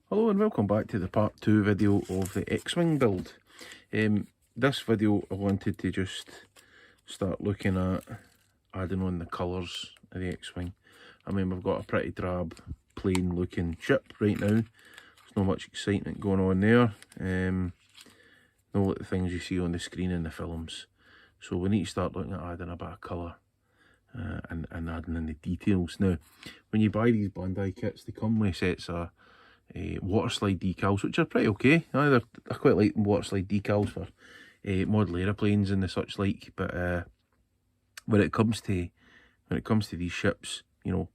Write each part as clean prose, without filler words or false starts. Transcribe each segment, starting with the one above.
Hello and welcome back to the part 2 video of the X-Wing build. This video I wanted to just start looking at adding on the colours of the X-Wing. I mean, we've got a pretty drab, plain looking ship right now. There's not much excitement going on there. No like the things you see on the screen in the films. So we need to start looking at adding a bit of colour and adding in the details. Now, when you buy these Bandai kits, they come with sets of water slide decals, which are pretty okay. I quite like water slide decals for model aeroplanes and the such like. But when it comes to these ships, you know,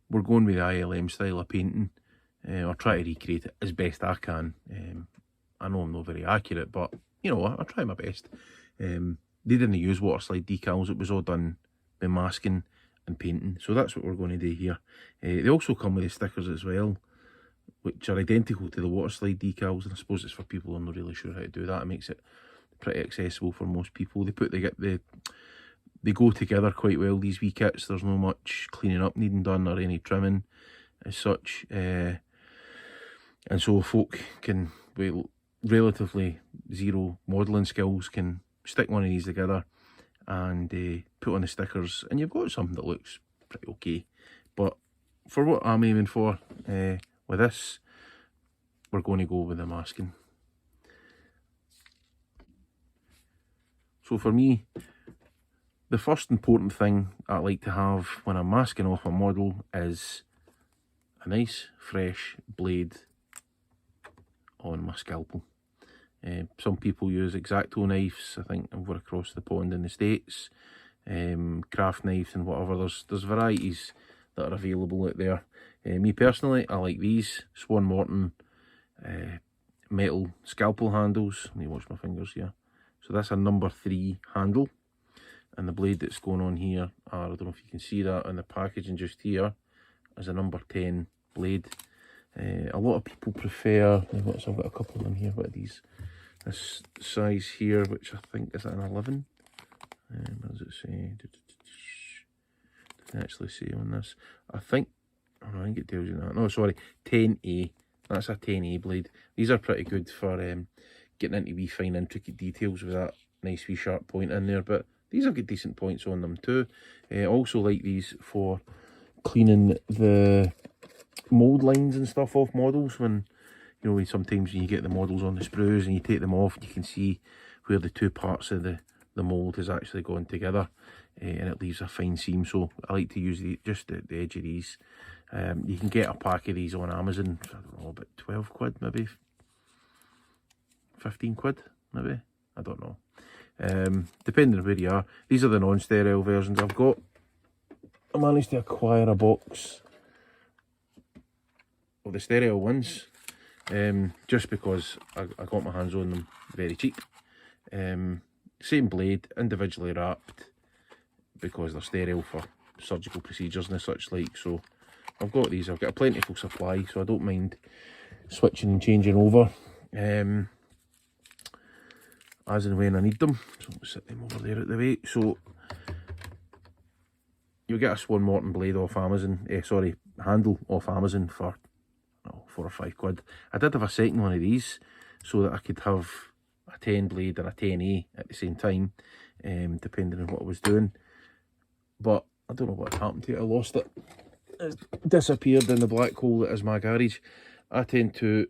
we're going with the ILM style of painting. I'll try to recreate it as best I can. I know I'm not very accurate, but you know, I'll try my best. They didn't use water slide decals; it was all done by masking and painting. So that's what we're going to do here. They also come with the stickers as well, which are identical to the water slide decals, and I suppose it's for people who are not really sure how to do that. It makes it pretty accessible for most people. They go together quite well, these wee kits. There's no much cleaning up needing done or any trimming as such, and so folk can, with relatively zero modelling skills, can stick one of these together and put on the stickers, and you've got something that looks pretty okay. But for what I'm aiming for, with this, we're going to go with the masking. So for me, the first important thing I like to have when I'm masking off a model is a nice fresh blade on my scalpel. Some people use X-Acto knives, I think, over across the pond in the States, craft knives and whatever. There's varieties that are available out there. Me personally, I like these Swan Morton metal scalpel handles. Let me watch my fingers here. So that's a number 3 handle, and the blade that's going on here, I don't know if you can see that on the packaging just here, is a number 10 blade. A lot of people prefer, I've got a couple of them here, what are these? This size here, which I think is an 11. What does it say? Doesn't actually say on this. I think it tells you that. No, sorry, 10A. That's a 10A blade. These are pretty good for getting into wee fine intricate details with that nice wee sharp point in there. But these have got decent points on them too. I also like these for cleaning the mould lines and stuff off models. When, you know, sometimes when you get the models on the sprues and you take them off, you can see where the two parts of the mould has actually gone together, and it leaves a fine seam. So I like to use just the edge of these. You can get a pack of these on Amazon for, I don't know, about 12 quid, maybe 15 quid, maybe, I don't know, depending on where you are. These are the non-sterile versions I've got. I managed to acquire a box of the sterile ones, just because I got my hands on them very cheap. Same blade, individually wrapped, because they're sterile for surgical procedures and such like. So I've got these. I've got a plentiful supply, so I don't mind switching and changing over as and when I need them. So I'll set them over there at the way. So you'll get a Swan Morton blade off Amazon, handle off Amazon for 4 or 5 quid. I did have a second one of these so that I could have a 10 blade and a 10A at the same time, depending on what I was doing. But I don't know what happened to it. I lost it. It disappeared in the black hole that is my garage. I tend to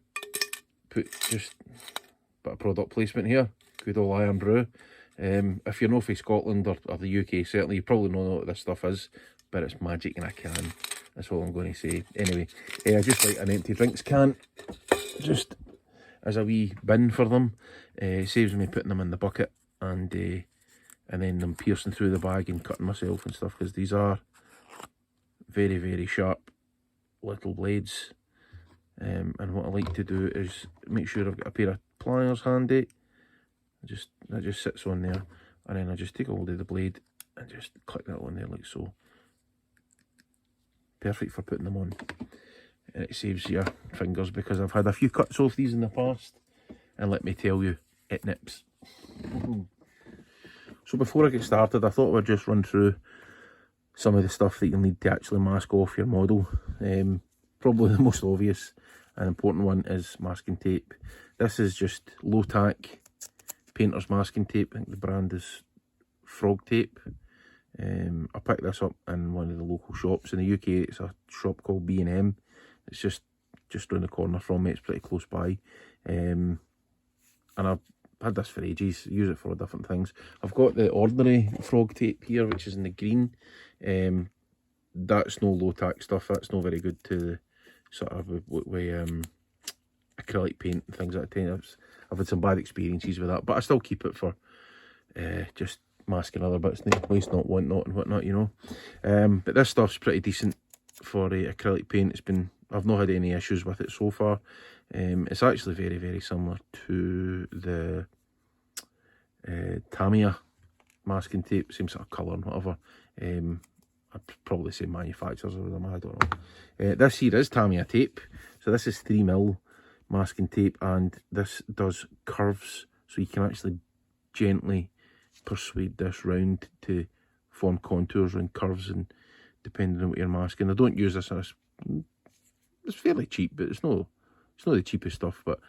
put just a bit of product placement here. Good old Iron Brew. If you're not from Scotland or the UK, certainly you probably know what this stuff is, but it's magic in a can. That's all I'm going to say. Anyway, I just like an empty drinks can, just as a wee bin for them. It saves me putting them in the bucket and then them piercing through the bag and cutting myself and stuff, because these are very, very sharp little blades. And what I like to do is make sure I've got a pair of pliers handy. That just sits on there, and then I just take a hold of the blade and just click that on there like so. Perfect for putting them on, and it saves your fingers, because I've had a few cuts off these in the past, and let me tell you, it nips. So before I get started, I thought we'd just run through some of the stuff that you'll need to actually mask off your model. Probably the most obvious an important one is masking tape. This is just low-tack painter's masking tape. I think the brand is Frog Tape. I picked this up in one of the local shops. In the UK, it's a shop called B&M. It's just around the corner from me. It's pretty close by. And I've had this for ages. Use it for different things. I've got the ordinary Frog Tape here, which is in the green. That's no low-tack stuff. That's not very good to the sort of acrylic paint and things like that. I've had some bad experiences with that, but I still keep it for just masking other bits, waste not, want not, and whatnot, you know. But this stuff's pretty decent for acrylic paint. I've not had any issues with it so far. It's actually very, very similar to the Tamiya masking tape, same sort of colour and whatever. I'd probably say manufacturers of them, I don't know. This here is Tamiya tape, so this is 3mm masking tape, and this does curves, so you can actually gently persuade this round to form contours and curves, and depending on what you're masking. I don't use this. It's fairly cheap, but it's not the cheapest stuff. But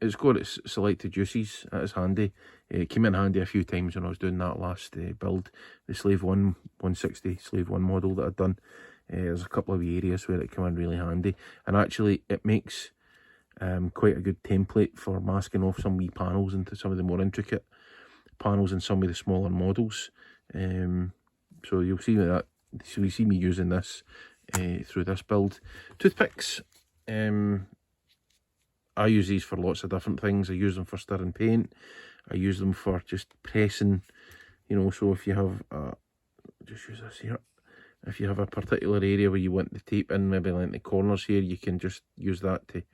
it's got its selected uses. It is handy. It came in handy a few times when I was doing that last build, the Slave 1 160 Slave 1 model that I'd done. There's a couple of areas where it came in really handy, and actually it makes quite a good template for masking off some wee panels into some of the more intricate panels in some of the smaller models. So you'll see that. So you see me using this through this build. Toothpicks. I use these for lots of different things. I use them for stirring paint. I use them for just pressing, you know. So if you have just use this here. If you have a particular area where you want the tape in, maybe like the corners here, you can just use that to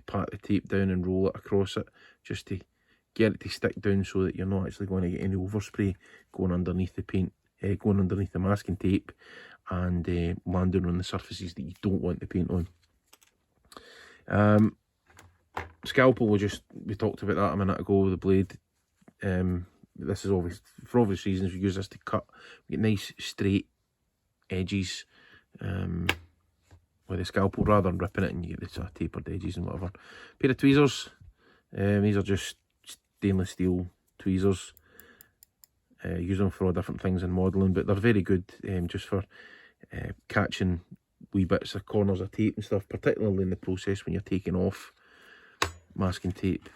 pat the tape down and roll it across it, just to get it to stick down, so that you're not actually going to get any overspray going underneath the paint, going underneath the masking tape, and landing on the surfaces that you don't want the paint on. Scalpel, we talked about that a minute ago. The blade, this is obvious for obvious reasons. We use this to cut. We get nice straight edges with a scalpel, rather than ripping it and you get the sort of tapered edges and whatever. Pair of tweezers. These are just stainless steel tweezers. Use them for all different things in modelling, but they're very good just for catching wee bits of corners of tape and stuff, particularly in the process when you're taking off masking tape.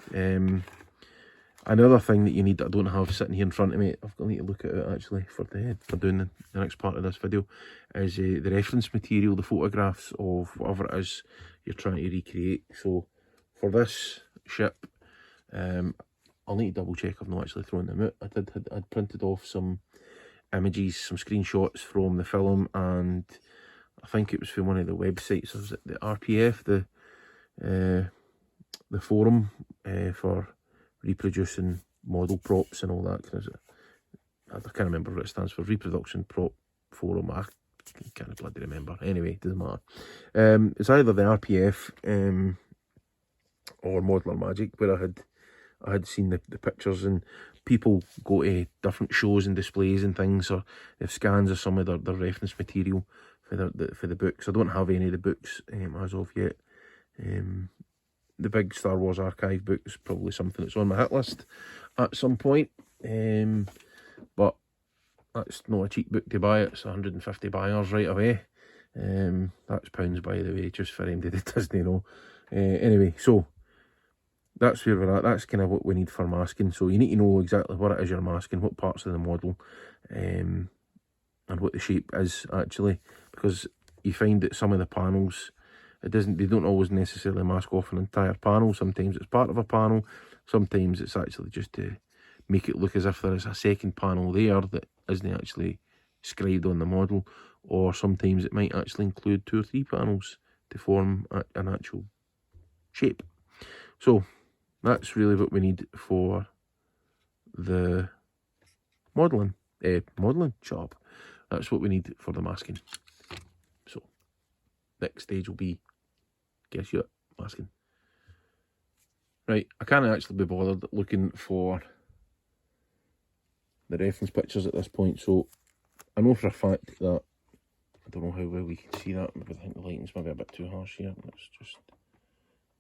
Another thing that you need that I don't have sitting here in front of me, I've got to need to look at it actually for doing the next part of this video, is the reference material, the photographs of whatever it is you're trying to recreate. So for this ship, I'll need to double check I've not actually thrown them out. I'd printed off some images, some screenshots from the film, and I think it was from one of the websites. Was it the RPF, the forum for reproducing model props and all that? I can't remember what it stands for. Reproduction Prop Forum. I can't bloody remember. Anyway, it doesn't matter. It's either the RPF or Modeler Magic, where I had seen the pictures, and people go to different shows and displays and things, or they have scans of some of their reference material for the books. I don't have any of the books as of yet. The big Star Wars archive book is probably something that's on my hit list at some point, but that's not a cheap book to buy. It's 150 buyers right away. That's pounds, by the way, just for anybody that doesn't know. Anyway, so that's where we're at. That's kind of what we need for masking. So you need to know exactly what it is you're masking, what parts of the model, and what the shape is actually, because you find that some of the panels, they don't always necessarily mask off an entire panel. Sometimes it's part of a panel, sometimes it's actually just to make it look as if there is a second panel there that isn't actually scribed on the model, or sometimes it might actually include 2 or 3 panels to form an actual shape. So that's really what we need for the modelling job. That's what we need for the masking. So next stage will be, guess you masking. Right, I can't actually be bothered looking for the reference pictures at this point, so I know for a fact that don't know how well we can see that, but I think the lighting's maybe a bit too harsh here. Let's just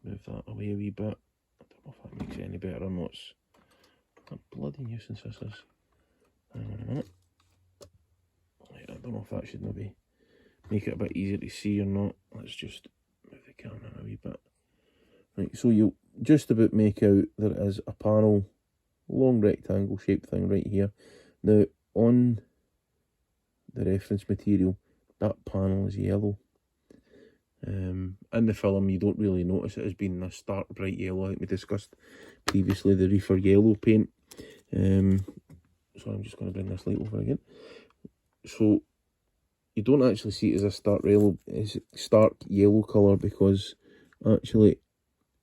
move that away a wee bit. I don't know if that makes it any better or not. It's a bloody nuisance this is. Hang on a minute. Right, I don't know if that should maybe make it a bit easier to see or not. Let's just move the camera a wee bit. Right, so you'll just about make out there is a panel, long rectangle shaped thing right here. Now on the reference material, that panel is yellow. In the film you don't really notice it as being this stark bright yellow. I think we discussed previously the reefer yellow paint. So I'm just going to bring this light over again. So you don't actually see it as a stark yellow colour because actually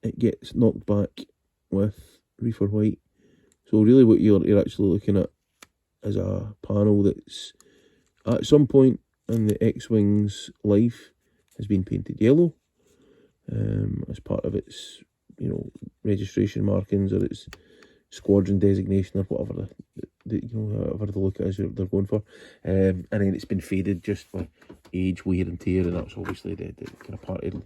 it gets knocked back with reefer white. So really what you're actually looking at is a panel that's at some point in the X-Wing's life has been painted yellow as part of its, you know, registration markings or its squadron designation or whatever whatever the look it is they're going for, and then it's been faded just by age, wear and tear, and that's obviously the kind of part of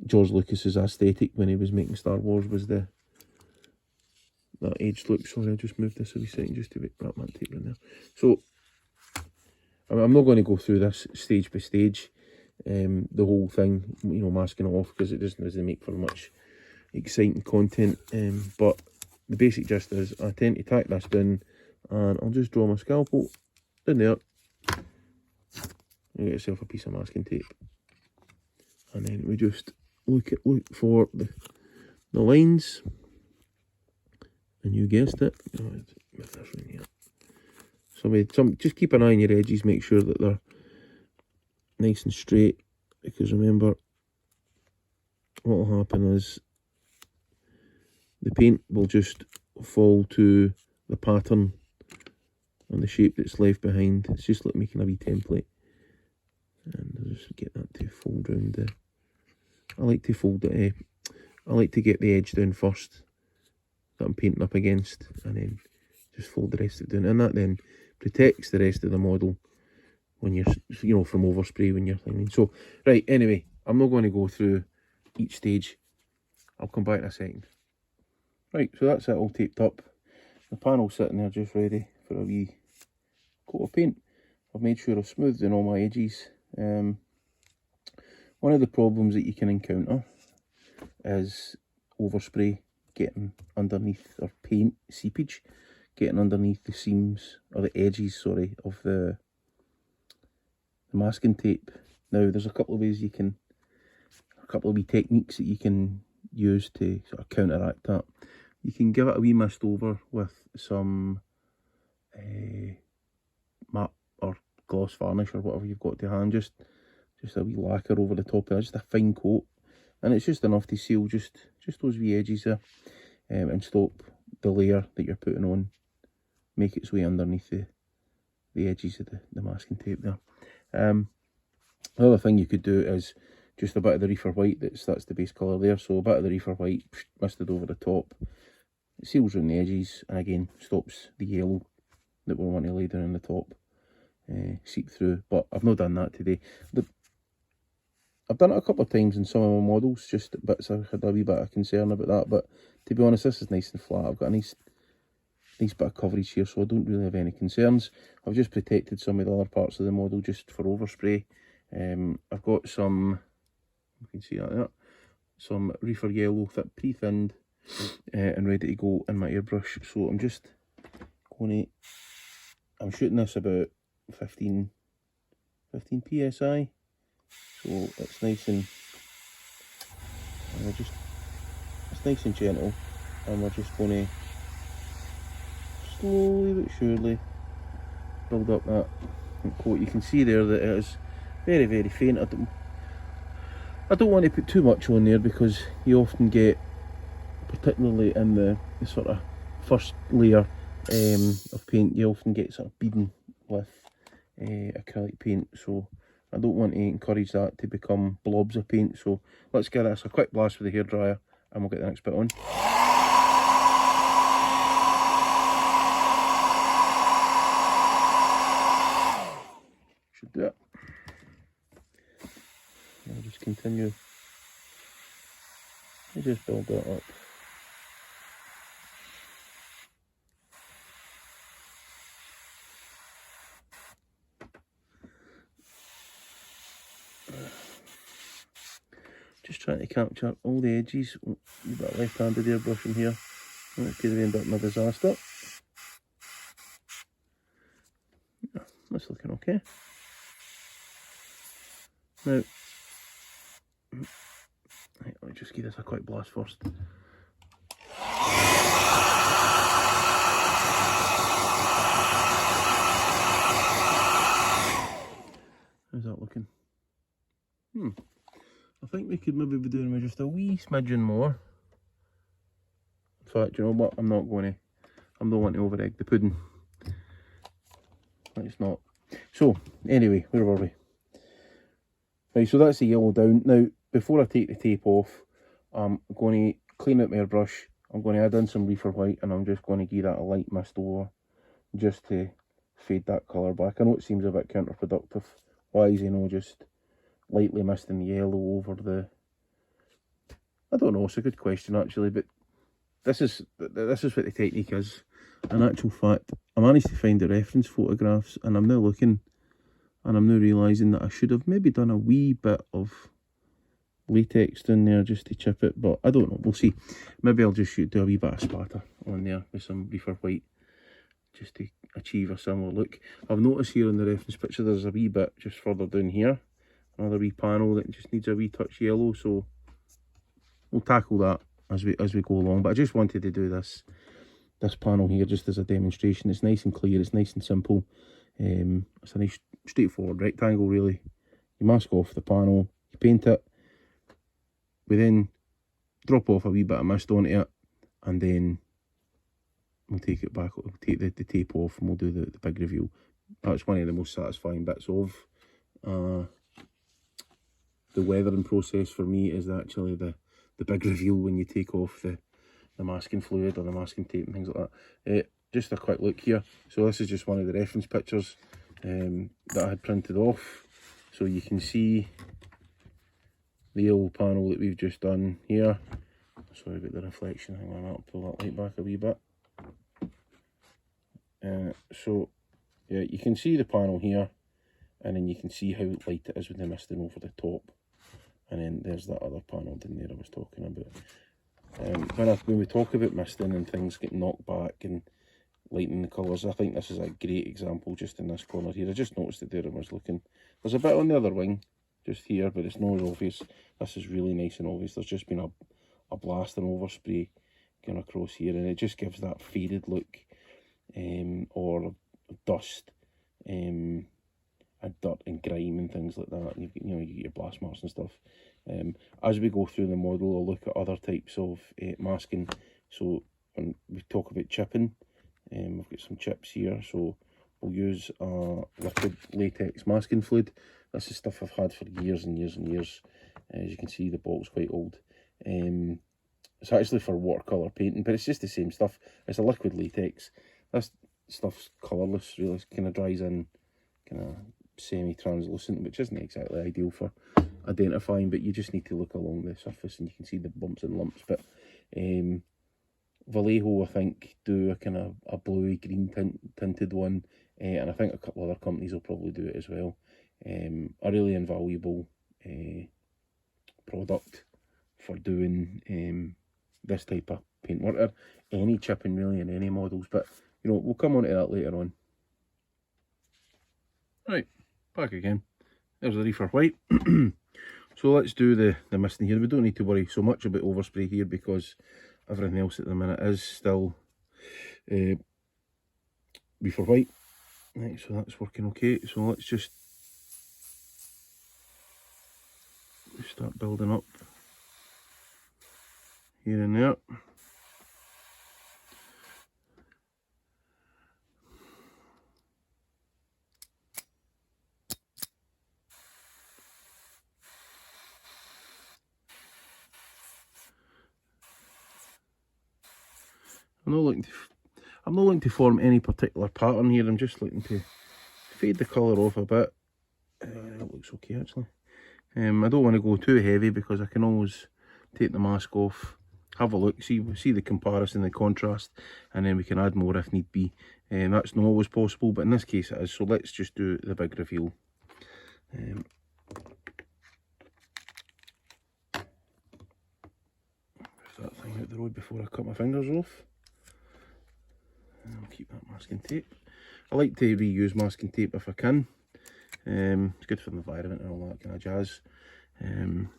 George Lucas's aesthetic when he was making Star Wars, was that aged look. Sorry, I just moved this a wee second just to wrap that tape in there. So I'm not going to go through this stage by stage, the whole thing, you know, masking it off, because it doesn't make for much exciting content, but the basic gist is I tend to tack this down and I'll just draw my scalpel down there. You get yourself a piece of masking tape, and then we just look for the lines, and you guessed it. Move this around here. Just keep an eye on your edges, make sure that they're nice and straight, because remember what will happen is the paint will just fall to the pattern and the shape that's left behind. It's just like making a wee template. And I'll just get that to fold round the... I like to fold it, I like to get the edge down first that I'm painting up against, and then just fold the rest of it down. And that then protects the rest of the model when you're, you know, from overspray when you're cleaning. So, right, anyway, I'm not going to go through each stage. I'll come back in a second. Right, so that's it all taped up. The panel's sitting there just ready for a wee coat of paint. I've made sure I've smoothed in all my edges. One of the problems that you can encounter is overspray getting underneath, or paint seepage getting underneath the seams, or the edges, sorry, of the masking tape. Now there's a couple of ways a couple of wee techniques that you can use to sort of counteract that. You can give it a wee mist over with some matte or gloss varnish or whatever you've got to hand, just a wee lacquer over the top of it, just a fine coat, and it's just enough to seal just those wee edges there, and stop the layer that you're putting on make its way underneath the edges of the masking tape there. The other thing you could do is just a bit of the reefer white, that's the base colour there, so a bit of the reefer white misted over the top. It seals around the edges, and again stops the yellow that we want to lay down on the top seep through. But I've not done that today. I've done it a couple of times in some of my models, just bits I had a wee bit of concern about that, but to be honest, this is nice and flat. I've got a nice bit of coverage here, so I don't really have any concerns. I've just protected some of the other parts of the model just for overspray. I've got some, you can see that there, some reefer yellow pre-thinned and ready to go in my airbrush. So I'm just going to, I'm shooting this about 15 psi, so it's nice and it's nice and gentle, and we're just going to slowly but surely build up that coat. You can see there that it is very, very faint. I don't want to put too much on there, because you often get, particularly in the sort of first layer of paint, you often get sort of beading with acrylic paint, so I don't want to encourage that to become blobs of paint. So let's give this a quick blast with the hairdryer and we'll get the next bit on. Should do it. just build that up. Just trying to capture all the edges. Oh, a bit of left-handed airbrushing here. That could have been a bit of a disaster. Yeah, that's looking okay. Now, right, let me just give this a quick blast first. How's that looking? I think we could maybe be doing with just a wee smidgen more. In fact, you know what? I'm not going to. I'm not wanting to over egg the pudding. It's not. So, anyway, where were we? Right, so that's the yellow down. Now, before I take the tape off, I'm going to clean out my airbrush. I'm going to add in some reefer white, and I'm just going to give that a light mist over, just to fade that colour back. I know it seems a bit counterproductive. Why is, you know, just lightly misting the yellow over the... I don't know, it's a good question actually, but this is what the technique is. In actual fact, I managed to find the reference photographs, and I'm now looking, and I'm now realising that I should have maybe done a wee bit of latex down there just to chip it, but I don't know, we'll see. Maybe I'll just do a wee bit of spatter on there with some reefer white just to achieve a similar look. I've noticed here in the reference picture there's a wee bit just further down here, another wee panel that just needs a wee touch yellow, so we'll tackle that as we go along. But I just wanted to do this panel here just as a demonstration. It's nice and clear, it's nice and simple. It's a nice straightforward rectangle really. You mask off the panel, you paint it, we then drop off a wee bit of mist onto it, and then we'll take it back, we'll take the tape off, and we'll do the big reveal. That's one of the most satisfying bits of the weathering process for me, is actually the big reveal when you take off the masking fluid or the masking tape and things like that. Just a quick look here. So this is just one of the reference pictures that I had printed off. So you can see the yellow panel that we've just done here. Sorry about the reflection, hang on, I'll pull that light back a wee bit. So yeah, you can see the panel here, and then you can see how light it is with the misting over the top. And then there's that other panel down there I was talking about. When we talk about misting and things getting knocked back and lightening the colours, I think this is a great example just in this corner here. I just noticed it there and was looking. There's a bit on the other wing just here, but it's not as obvious. This is really nice and obvious. There's just been a blast and overspray going across here, and it just gives that faded look, or dust, and dirt and grime and things like that. And you get your blast marks and stuff. As we go through the model, I'll look at other types of masking. So when we talk about chipping, we've got some chips here. So we'll use liquid latex masking fluid. This is stuff I've had for years and years and years. As you can see, the bottle's quite old. It's actually for watercolour painting, but it's just the same stuff. It's a liquid latex. This stuff's colourless, really. It kind of dries in, kind of semi-translucent, which isn't exactly ideal for identifying, but you just need to look along the surface and you can see the bumps and lumps. But Vallejo, I think, do a kind of a bluey green tinted one, and I think a couple other companies will probably do it as well. A really invaluable product for doing this type of paint work, or any chipping really in any models, but you know, we'll come on to that later on. Right, back again. There's the reefer white. So let's do the misting here. We don't need to worry so much about overspray here because everything else at the minute is still reefer white. Right, so that's working okay. So let's just start building up here and there. I'm not looking to form any particular pattern here. I'm just looking to fade the colour off a bit. It looks okay actually. I don't want to go too heavy because I can always take the mask off, have a look, see the comparison, the contrast, and then we can add more if need be. That's not always possible, but in this case it is, so let's just do the big reveal. Get that thing out the road before I cut my fingers off. And I'll keep that masking tape. I like to reuse masking tape if I can. It's good for the environment and all that kind of jazz. And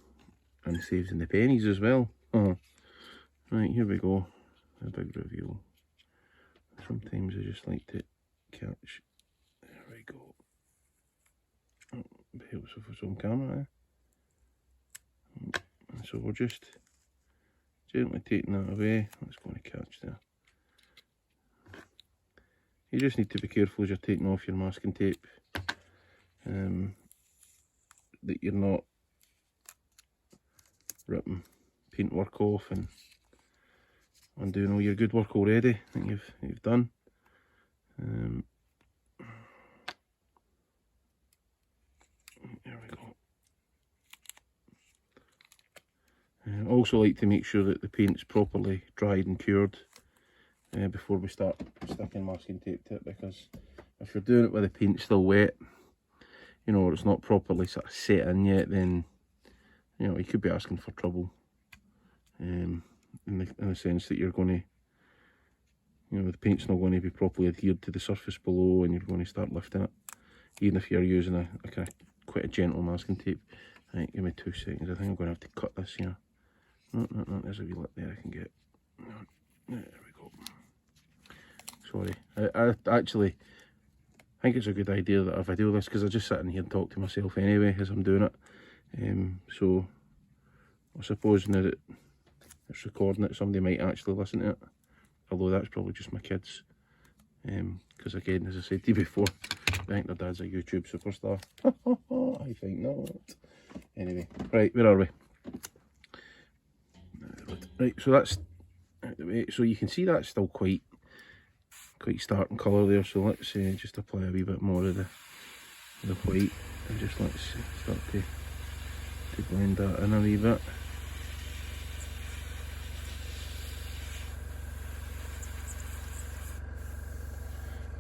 saves in the pennies as well. Right, here we go. A big reveal. Sometimes I just like to catch. There we go. Oh, it helps if it's on camera. So we're just gently taking that away. That's going to catch there. You just need to be careful as you're taking off your masking tape. That you're not ripping paintwork off and undoing all your good work already that you've done. There we go. I also like to make sure that the paint's properly dried and cured before we start sticking masking tape to it, because if you're doing it with the paint still wet, you know, or it's not properly sort of set in yet, then you know, you could be asking for trouble. In the sense that you're going to, you know, the paint's not going to be properly adhered to the surface below, and you're going to start lifting it, even if you're using a kind of quite a gentle masking tape. Right, give me 2 seconds. I think I'm going to have to cut this here. No, there's a wee lip there I can get. There we go. Sorry, I actually think it's a good idea that I video this, because I just sit in here and talk to myself anyway as I'm doing it. So I suppose now that it's recording it, somebody might actually listen to it, although that's probably just my kids, because again, as I said to you before, I think their dad's a YouTube superstar. I think not. Anyway, right, where are we? Right, so that's out the way. So you can see that's still quite stark in colour there, so let's just apply a wee bit more of the white, and just let's start to blend that in a wee bit.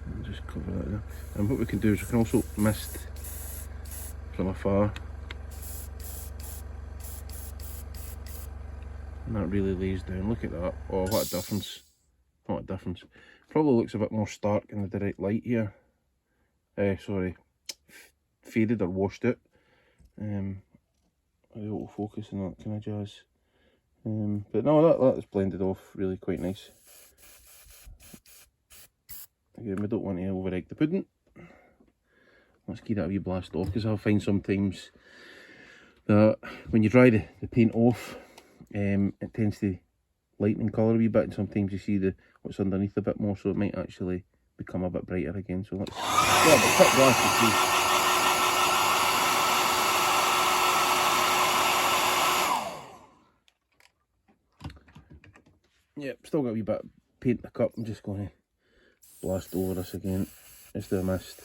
And just cover that there. And what we can do is we can also mist from afar. And that really lays down. Look at that. Oh, what a difference. What a difference. Probably looks a bit more stark in the direct light here. Sorry, faded or washed out. The autofocus and that kind of jazz. But no, that's blended off really quite nice. Again, we don't want to over-egg the pudding. Let's keep that a wee blast off, because I'll find sometimes that when you dry the paint off, it tends to lighten in colour a wee bit, and sometimes you see what's underneath a bit more, so it might actually become a bit brighter again. So let's get a quick blast to see. Yep, still got a wee bit of paint in the cup. I'm just going to blast over this again, just do a mist.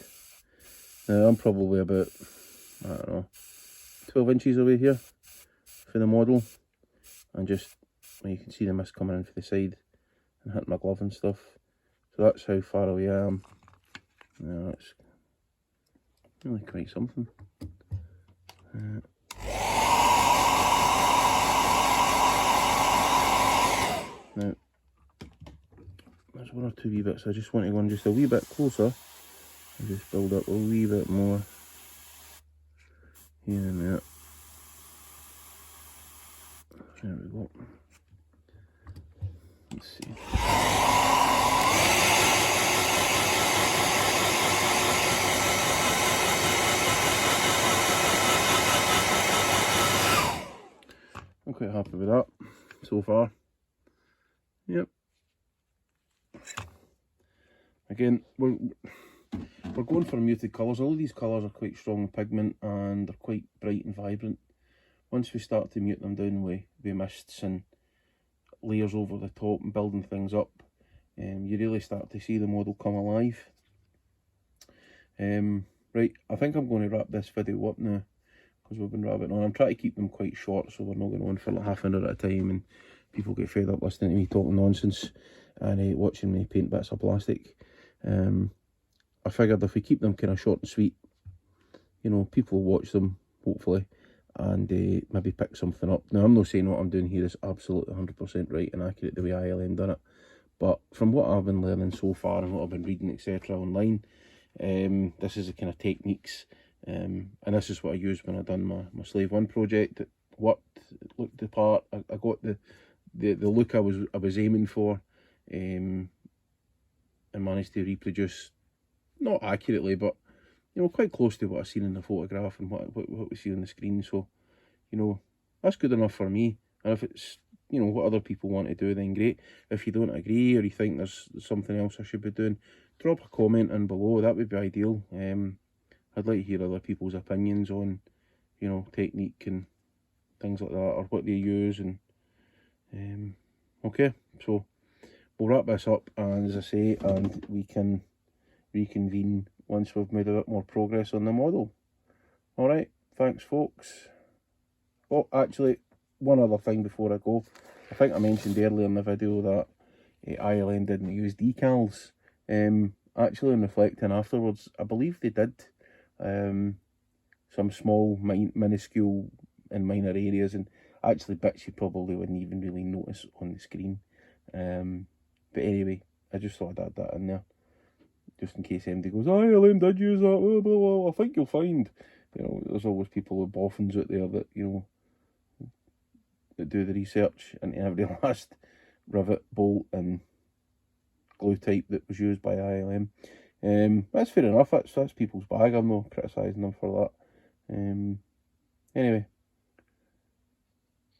Now I'm probably about, I don't know, 12 inches away here for the model, and just, well, you can see the mist coming in for the side and hitting my glove and stuff. So that's how far away I am. Now that's really quite something. Now, there's one or two wee bits I just want to go in just a wee bit closer and just build up a wee bit more here and there. There we go. Let's see. I'm quite happy with that so far. Yep. Again, we're going for muted colours. All of these colours are quite strong in pigment and they're quite bright and vibrant. Once we start to mute them down with mists and layers over the top and building things up, you really start to see the model come alive. Right, I think I'm going to wrap this video up now, because we've been rabbiting on. I'm trying to keep them quite short, so we're not going on for like half an hour at a time, and people get fed up listening to me talking nonsense and watching me paint bits of plastic. I figured if we keep them kind of short and sweet, you know, people will watch them, hopefully, and maybe pick something up. Now, I'm not saying what I'm doing here is absolutely 100% right and accurate the way ILM done it, but from what I've been learning so far and what I've been reading, etc., online, this is the kind of techniques, and this is what I used when I done my Slave 1 project. It worked, it looked the part, I got the look I was aiming for, and managed to reproduce, not accurately, but you know, quite close to what I've seen in the photograph and what we see on the screen. So, you know, that's good enough for me. And if it's, you know, what other people want to do, then great. If you don't agree or you think there's something else I should be doing, drop a comment in below. That would be ideal. I'd like to hear other people's opinions on, you know, technique and things like that, or what they use. And okay, so we'll wrap this up, and as I say, and we can reconvene once we've made a bit more progress on the model. Alright, thanks folks. Oh, actually, one other thing before I go. I think I mentioned earlier in the video that ILM didn't use decals. Actually, in reflecting afterwards, I believe they did. Some small, minuscule and minor areas, and actually bits you probably wouldn't even really notice on the screen. But anyway, I just thought I'd add that in there, just in case anybody goes, oh, ILM did use that, blah, blah, blah. I think you'll find, you know, there's always people with boffins out there that, you know, that do the research into every last rivet, bolt and glue type that was used by ILM. That's fair enough, that's people's bag, I'm not criticising them for that. Anyway,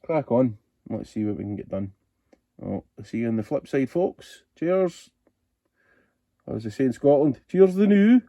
crack on, let's see what we can get done. I'll see you on the flip side, folks. Cheers. As they say in Scotland, cheers the new.